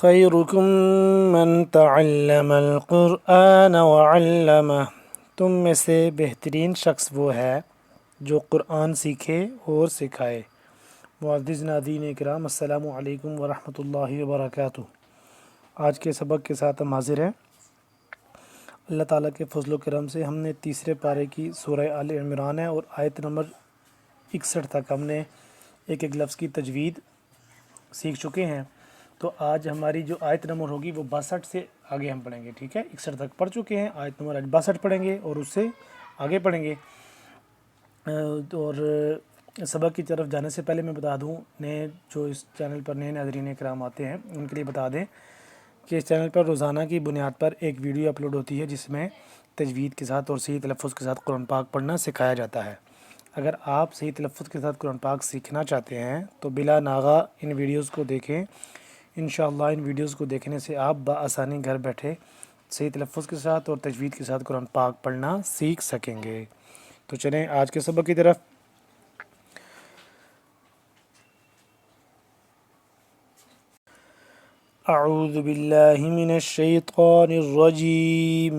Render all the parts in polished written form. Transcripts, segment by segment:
خیرکم من تعلم القرآن وعلمہ، تم میں سے بہترین شخص وہ ہے جو قرآن سیکھے اور سکھائے۔ معزز ناظرین اکرام، السلام علیکم ورحمۃ اللہ وبرکاتہ۔ آج کے سبق کے ساتھ ہم حاضر ہیں۔ اللہ تعالیٰ کے فضل و کرم سے ہم نے تیسرے پارے کی سورہ آل عمران ہے اور آیت نمبر 61 تک ہم نے ایک ایک لفظ کی تجوید سیکھ چکے ہیں۔ تو آج ہماری جو آیت نمبر ہوگی وہ 62 سے آگے ہم پڑھیں گے، ٹھیک ہے؟ 61 تک پڑھ چکے ہیں، آیت نمبر آج 62 پڑھیں گے اور اس سے آگے پڑھیں گے۔ اور سبق کی طرف جانے سے پہلے میں بتا دوں، نئے جو اس چینل پر نئے ناظرین اکرام آتے ہیں ان کے لیے بتا دیں کہ اس چینل پر روزانہ کی بنیاد پر ایک ویڈیو اپلوڈ ہوتی ہے جس میں تجوید کے ساتھ اور صحیح تلفظ کے ساتھ قرآن پاک پڑھنا سکھایا جاتا ہے۔ اگر آپ صحیح تلفظ کے ساتھ قرآن پاک سیکھنا چاہتے ہیں تو بلا ناغہ ان ویڈیوز کو دیکھیں۔ انشاءاللہ ان ویڈیوز کو دیکھنے سے آپ بآسانی گھر بیٹھے صحیح تلفظ کے ساتھ اور تجوید کے ساتھ قرآن پاک پڑھنا سیکھ سکیں گے۔ تو چلیں آج کے سبق کی طرف۔ اعوذ باللہ من الشیطان الرجیم،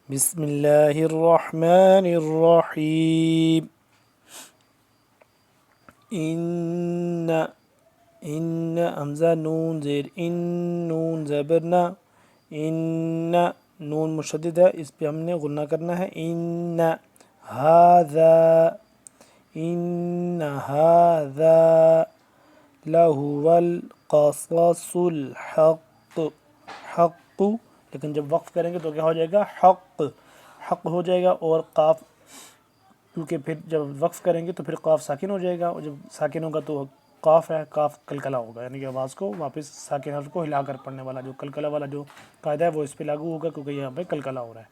بسم اللہ الرحمن الرحیم۔ ان حمزہ نون زیر ان، نون زبرنا، ان نون مشدد ہے، اس پہ ہم نے غنہ کرنا ہے۔ ان ھذا لہو القصص الحق، حق، لیکن جب وقف کریں گے تو کیا ہو جائے گا؟ حق، حق ہو جائے گا، اور قاف کیونکہ پھر جب وقف کریں گے تو پھر قاف ساکن ہو جائے گا، اور جب ساکن ہوگا تو قاف ہے، قاف کلکلا ہوگا، یعنی کہ آواز کو واپس ساکن حرف کو ہلا کر پڑھنے والا جو کلکلا والا جو قاعدہ ہے وہ اس پہ لاگو ہوگا، کیونکہ یہاں پہ کلکلا ہو رہا ہے۔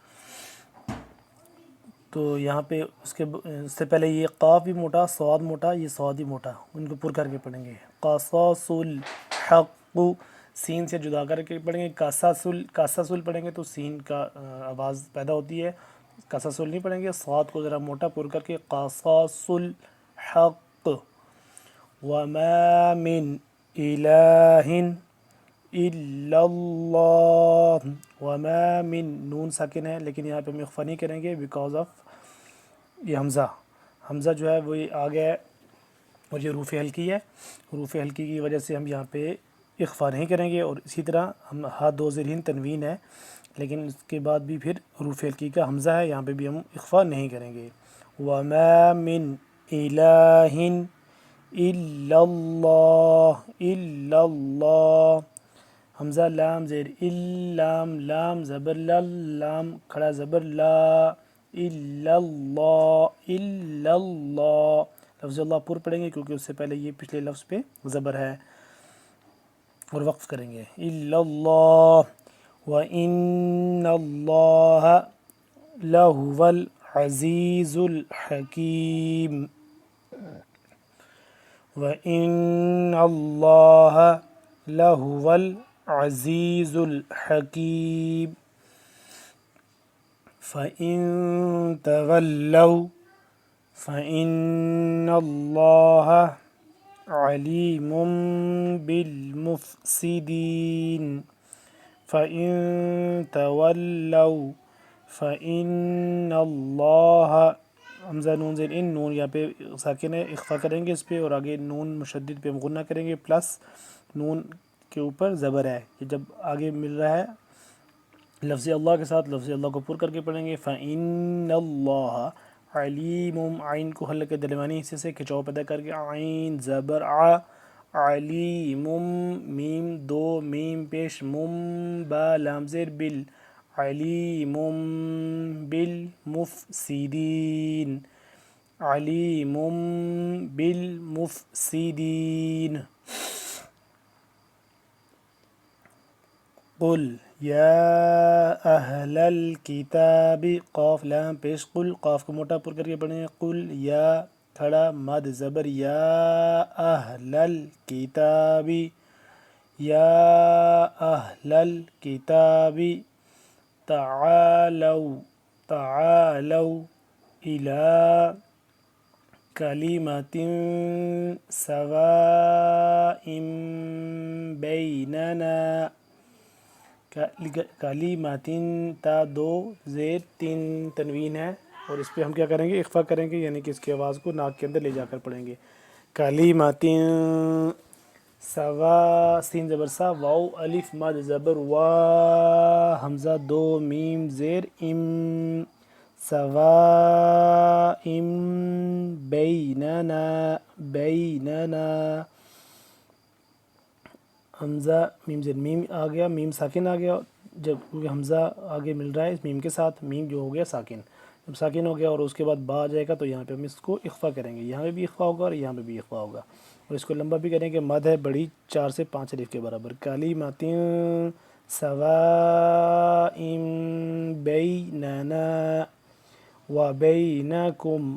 تو یہاں پہ اس سے پہلے یہ قاف بھی موٹا، صاد موٹا، یہ صاد بھی موٹا، ان کو پر کر کے پڑھیں گے۔ قصص الحق، سین سے جدا کر کے پڑھیں گے۔ قصص پڑھیں گے تو سین کا آواز پیدا ہوتی ہے، قصص نہیں پڑھیں گے، صاد کو ذرا موٹا پر کر کے قصص الحق۔ وما من الہ الا اللہ، وما من، نون ساکن ہے لیکن یہاں پہ ہم اخفا نہیں کریں گے بیکاز آف یہ حمزہ جو ہے وہ آ گیا ہے اور یہ حروف ہلکی ہے، حروف ہلکی کی وجہ سے ہم یہاں پہ اخفا نہیں کریں گے۔ اور اسی طرح ہم دو زیرین تنوین ہے لیکن اس کے بعد بھی پھر حروف ہلکی کا حمزہ ہے، یہاں پہ بھی ہم اخفا نہیں کریں گے۔ وما من الہ الا اللہ، الا اللہ، حمزہ لام زیر لام، لام زبر لام، کھڑا زبر لا، الا اللہ، الا اللہ، لفظ اللہ پر پڑھیں گے کیونکہ اس سے پہلے یہ پچھلے لفظ پہ زبر ہے، اور وقف کریں گے۔ الا اللہ، وَإِنَّ اللَّهَ لَهُوَ الْعَزِيزُ الْحَكِيمُ، وَإِنَّ اللَّهَ لَهُوَ الْعَزِيزُ الْحَكِيمُ۔ فَإِن تَوَلَّوْا فَإِنَّ اللَّهَ عَلِيمٌ بِالْمُفْسِدِينَ، فَإِن تَوَلَّوْا فَإِنَّ اللَّهَ، حمزہ نون زیر ان، نون یہاں پہ ساکن ہے، اخفا کریں گے اس پہ، اور آگے نون مشدد پہ ہم غنہ کریں گے، پلس نون کے اوپر زبر ہے، یہ جب آگے مل رہا ہے لفظ اللہ کے ساتھ، لفظ اللہ کو پر کر کے پڑھیں گے۔ فَإِنَّ اللَّهَ علیم، عین کو حلق درمیانی حصے سے کھچاؤ پیدا کر کے عین زبر ع، علیم، میم دو میم پیش مم، با لام زیر بل، علیم بالمفسدین، علیم بالمفسدین۔ قل یا اہل الکتاب، قاف لام پیش قل، قاف کو موٹا پر کر کے پڑھیں گے۔ قل یا، کھڑا مد زبر یا، اہل الکتاب، یا اہل الکتاب، تعالوا، تعالوا الی کلمۃ سواء بیننا کلماتن تا دو زیر تین تنوین ہے اور اس پہ ہم کیا کریں گے اخفا کریں گے یعنی کہ اس کی آواز کو ناک کے اندر لے جا کر پڑھیں گے کلماتن سوا سین زبر سا واو الف مد زبر وا حمزہ دو میم زیر ام سواء بیننا حمزہ میم زیر میم آ گیا میم ساکن آ گیا جب حمزہ آگے مل رہا ہے اس میم کے ساتھ میم جو ہو گیا ساکن جب ساکن ہو گیا اور اس کے بعد با آ جائے گا تو یہاں پہ ہم اس کو اخفا کریں گے یہاں پہ بھی اخفا ہوگا اور یہاں پہ بھی اخفا ہوگا اور اس کو لمبا بھی کریں گے مد ہے بڑی 4 سے 5 الف کے برابر کلمات سواء بیننا وبینکم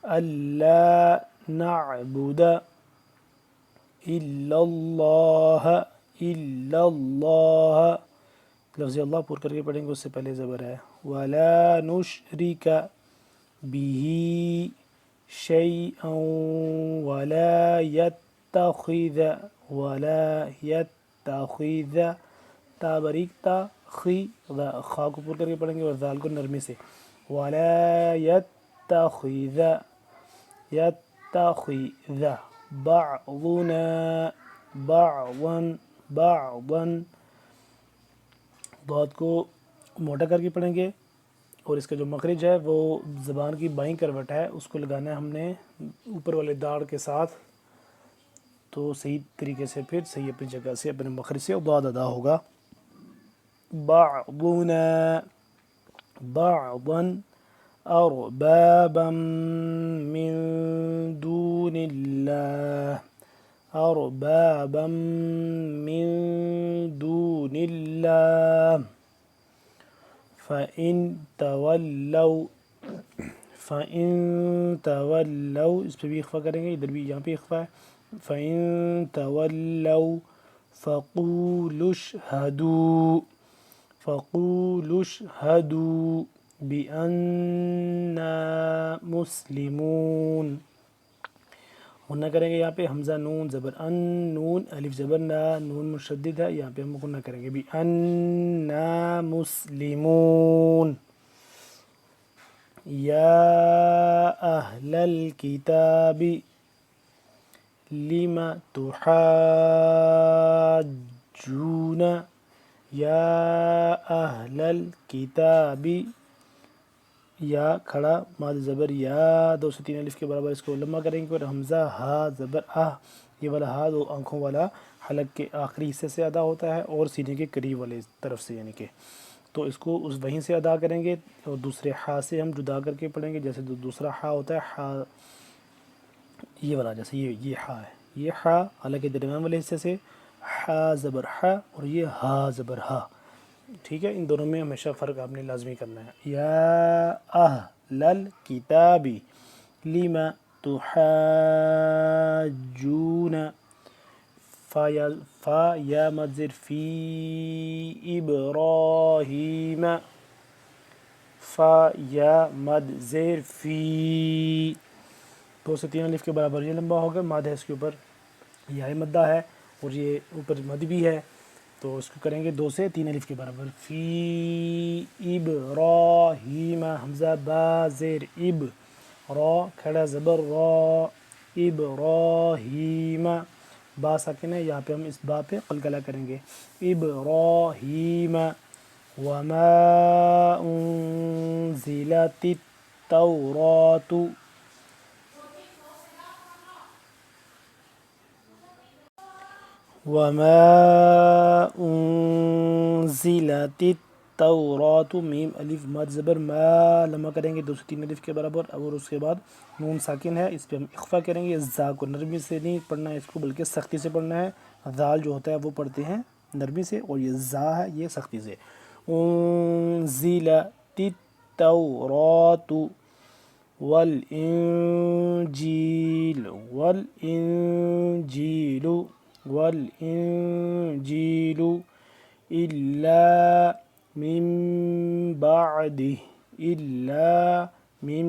الا نعبد الا اللہ لفظ اللہ پور کر کے پڑھیں گے اس سے پہلے زبر ہے ولا نشرک به شیئا ولا يتخذ تا باریک تا خی خا کو پور کر کے پڑھیں گے اور ذال کو نرمی سے ولا يتخذ بعضنا بعضا ضاد کو موٹا کر کے پڑھیں گے اور اس کا جو مخرج ہے وہ زبان کی بائیں کروٹ ہے اس کو لگانا ہے ہم نے اوپر والے داڑ کے ساتھ تو صحیح طریقے سے پھر صحیح اپنی جگہ سے اپنے مخرج سے ضاد ادا ہوگا بعضنا بعضا اربابا من دون اللہ اربابا من دون اللہ فَإِن تَوَلَّوْا اس پہ بھی اخفا کریں گے ادھر بھی یہاں پہ اخفا ہے فَإِن تَوَلَّوْا فَقُولُوا اشْهَدُوا بِأَنَّا مُسْلِمُونَ غنہ کریں گے یہاں پہ حمزہ نون زبر ان نون الف زبر نا نون مشدد ہے یہاں پہ ہم غنہ کریں گے بِأَنَّا مُسْلِمُونَ یا اہل الکتاب لم تحاجون یا اہل الکتاب یا کھڑا ماد زبر یا 2 سے 3 الف کے برابر اس کو لمبا کریں گے اور حمزہ ہا زبر یہ والا ہا دو آنکھوں والا حلق کے آخری حصے سے ادا ہوتا ہے اور سینے کے قریب والے طرف سے یعنی کہ تو اس کو اس وہیں سے ادا کریں گے اور دوسرے ہا سے ہم جدا کر کے پڑھیں گے جیسے دوسرا ہا ہوتا ہے ہا یہ والا جیسے یہ ہا ہے یہ ہا حلق کے درمیان والے حصے سے ہا زبر ہا اور یہ ہا زبر ہا ٹھیک ہے ان دونوں میں ہمیشہ فرق آپ نے لازمی کرنا ہے یا اہل الکتاب لم تحاجون فا یا مد زیر فی ابراہیم فا یا مد زیر فی 2 سے 3 الف کے برابر یہ لمبا ہوگا مد ہے اس کے اوپر یہ مدہ ہے اور یہ اوپر مد بھی ہے تو اس کو کریں گے 2 سے 3 الف کے برابر فی ابراہیم حمزہ با زیر اب را کھڑا زبر را ابراہیم با ساکن ہے یہاں پہ ہم اس با پہ قلقلہ کریں گے ابراہیم وما انزلت التوراۃ وما انزلت التوراۃ میم الف مد زبر ما لمبا کریں گے 2 سے 3 الف کے برابر اور اس کے بعد نون ساکن ہے اس پہ ہم اخفا کریں گے زا کو نرمی سے نہیں پڑھنا ہے اس کو بلکہ سختی سے پڑھنا ہے ذال جو ہوتا ہے وہ پڑھتے ہیں نرمی سے اور یہ زا ہے یہ سختی سے انزلت التوراۃ والإنجيل إلا من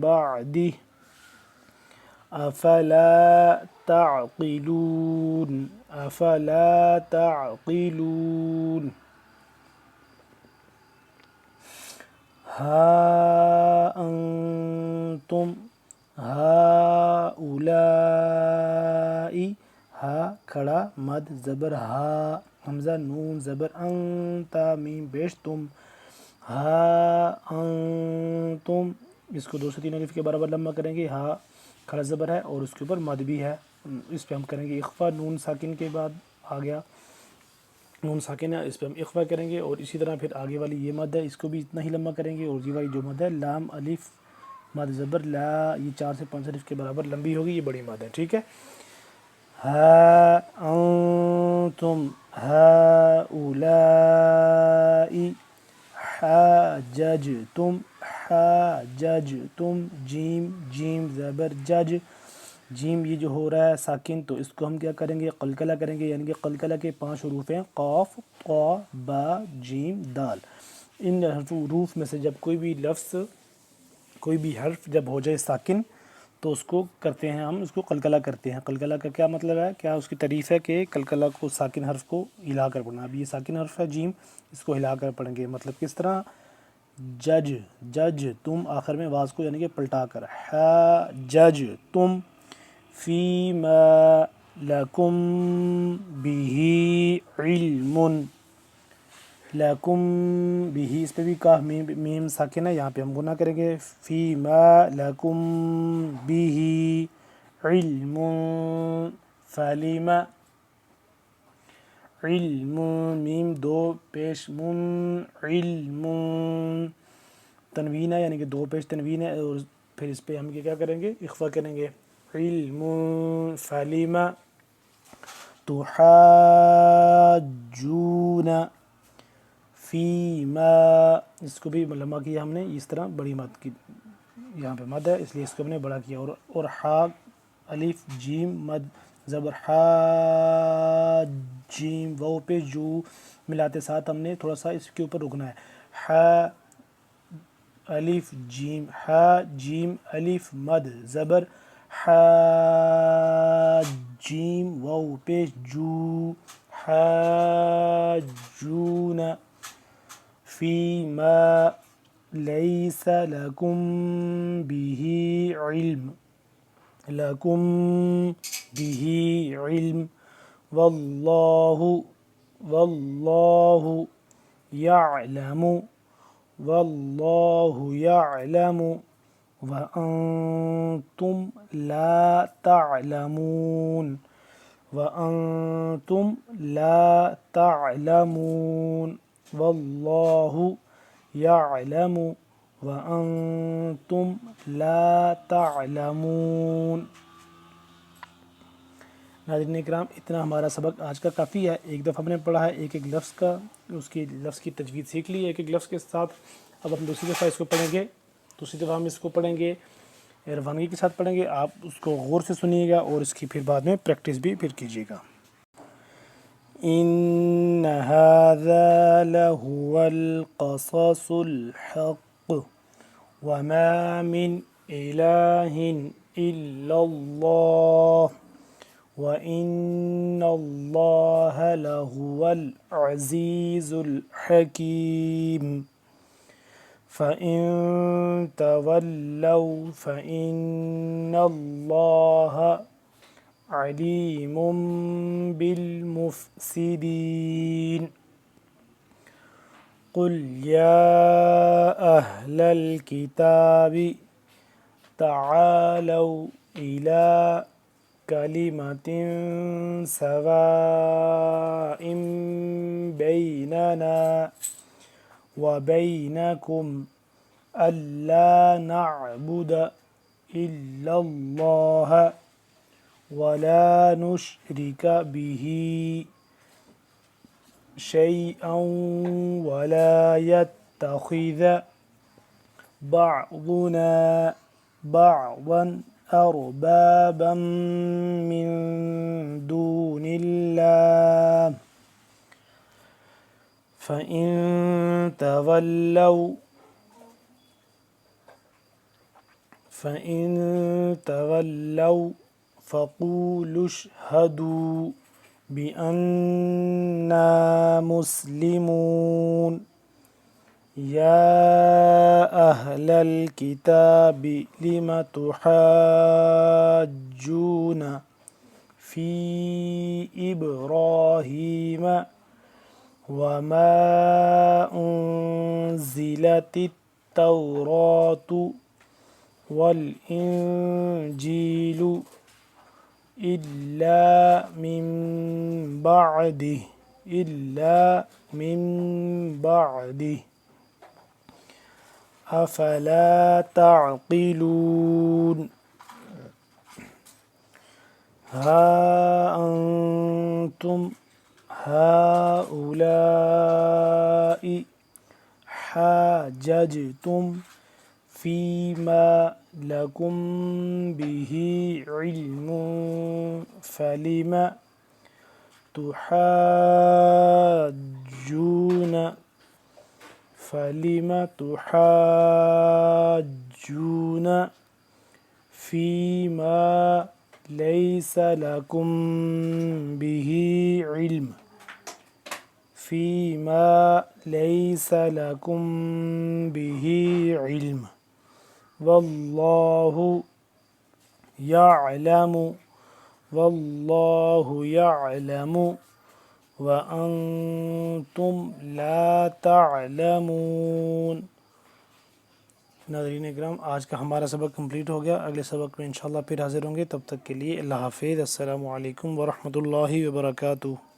بعده افلا تعقلون افلا تعقلون ها انتم هؤلاء ہا کھڑا مد زبر ہا حمزہ نون زبر تا میم پیش تم ہا انتم اس کو 2 سے 3 الف کے برابر لمبا کریں گے ہا کھڑا زبر ہے اور اس کے اوپر مد بھی ہے اس پہ ہم کریں گے اخفا نون ساکن کے بعد آ گیا نون ساکن ہے اس پہ ہم اخفا کریں گے اور اسی طرح پھر آگے والی یہ مد ہے اس کو بھی اتنا ہی لمبا کریں گے اور یہ والی جو مد ہے لام الف مد زبر لا یہ 4 سے 5 الف کے برابر لمبی ہوگی یہ بڑی مد ہے ٹھیک ہے ہا انتم هؤلاء حاججتم حاججتم جیم جیم زبر جج جیم یہ جو ہو رہا ہے ساکن تو اس کو ہم کیا کریں گے قلقلہ کریں گے یعنی کہ قلقلہ کے 5 حروف ہیں قاف قا با جیم دال ان حروف میں سے جب کوئی بھی لفظ کوئی بھی حرف جب ہو جائے ساکن تو اس کو کرتے ہیں ہم اس کو قلقلہ کرتے ہیں قلقلہ کا کیا مطلب ہے کیا اس کی تعریف ہے کہ قلقلہ کو ساکن حرف کو ہلا کر پڑھنا اب یہ ساکن حرف ہے جیم اس کو ہلا کر پڑھیں گے مطلب کس طرح جج جج تم آخر میں آواز کو یعنی کہ پلٹا کر جج تم فیما لکم به علم لکم بھی اس پہ بھی کاف میم ساکن ہے یہاں پہ ہم گناہ کریں گے فیما لکم به علم فلم علم میم 2 پیش من علم تنوین ہے یعنی کہ 2 پیش تنوین ہے اور پھر اس پہ ہم کیا کریں گے اخفا کریں گے علم فلم تحاجون فیما اس کو بھی لمبا کیا ہم نے اس طرح بڑی مد کی یہاں پہ مد ہے اس لیے اس کو ہم نے بڑا کیا اور ہا الف جیم مد زبر ہا جیم واو پہ جو ملاتے ساتھ ہم نے تھوڑا سا اس کے اوپر رکنا ہے ہا الف جیم ہا جیم الف مد زبر ہا جیم واو پہ جو حاجون فیما لیس لکم به علم لکم به علم واللہ یعلم واللہ یعلم وانتم لا تعلمون وانتم لا تعلمون واللہ یعلم وانتم لا تعلمون ناظرین اکرام اتنا ہمارا سبق آج کا کافی ہے ایک دفعہ ہم نے پڑھا ہے ایک ایک لفظ کا اس کی لفظ کی تجوید سیکھ لی ایک ایک لفظ کے ساتھ اب ہم دوسری دفعہ اس کو پڑھیں گے دوسری دفعہ ہم اس کو پڑھیں گے روانگی کے ساتھ پڑھیں گے آپ اس کو غور سے سنیے گا اور اس کی پھر بعد میں پریکٹس بھی پھر کیجیے گا ان هذا لهو القصص الحق وما من اله الا الله وان الله لهو العزيز الحكيم فإن تولوا فإن الله عليم بالمفسدين قل يا أهل الكتاب تعالوا إلى كلمة سواء بيننا وبينكم ألا نعبد إلا الله ولا نشرك به شيئا ولا يتخذ بعضنا بعضا أربابا من دون الله فإن تولوا فَإِن تَوَلَّوْا فَقُولُوا اشْهَدُوا بِأَنَّا مُسْلِمُونَ يَا أَهْلَ الْكِتَابِ لِمَ تُحَاجُّونَ فِي إِبْرَاهِيمَ وَمَا أُنْزِلَتِ التَّوْرَاةُ وَالْإِنْجِيلُ إِلَّا مِنْ بَعْدِهِ أَفَلَا تَعْقِلُونَ هَا أَنْتُمْ هَؤُلَاءِ حَاجَجْتُمْ فِيمَا لَكُمْ بِهِ عِلْمٌ فَلِمَ تُحَاجُّونَ فِيمَا لَيْسَ لَكُمْ بِهِ عِلْمٌ وَاللَّهُ يَعْلَمُ وَأَنْتُمْ لَا تَعْلَمُونَ۔ ناظرین اکرام، آج کا ہمارا سبق کمپلیٹ ہو گیا۔ اگلے سبق میں انشاءاللہ پھر حاضر ہوں گے، تب تک کے لیے اللہ حافظ۔ السلام علیکم ورحمۃ اللہ وبرکاتہ۔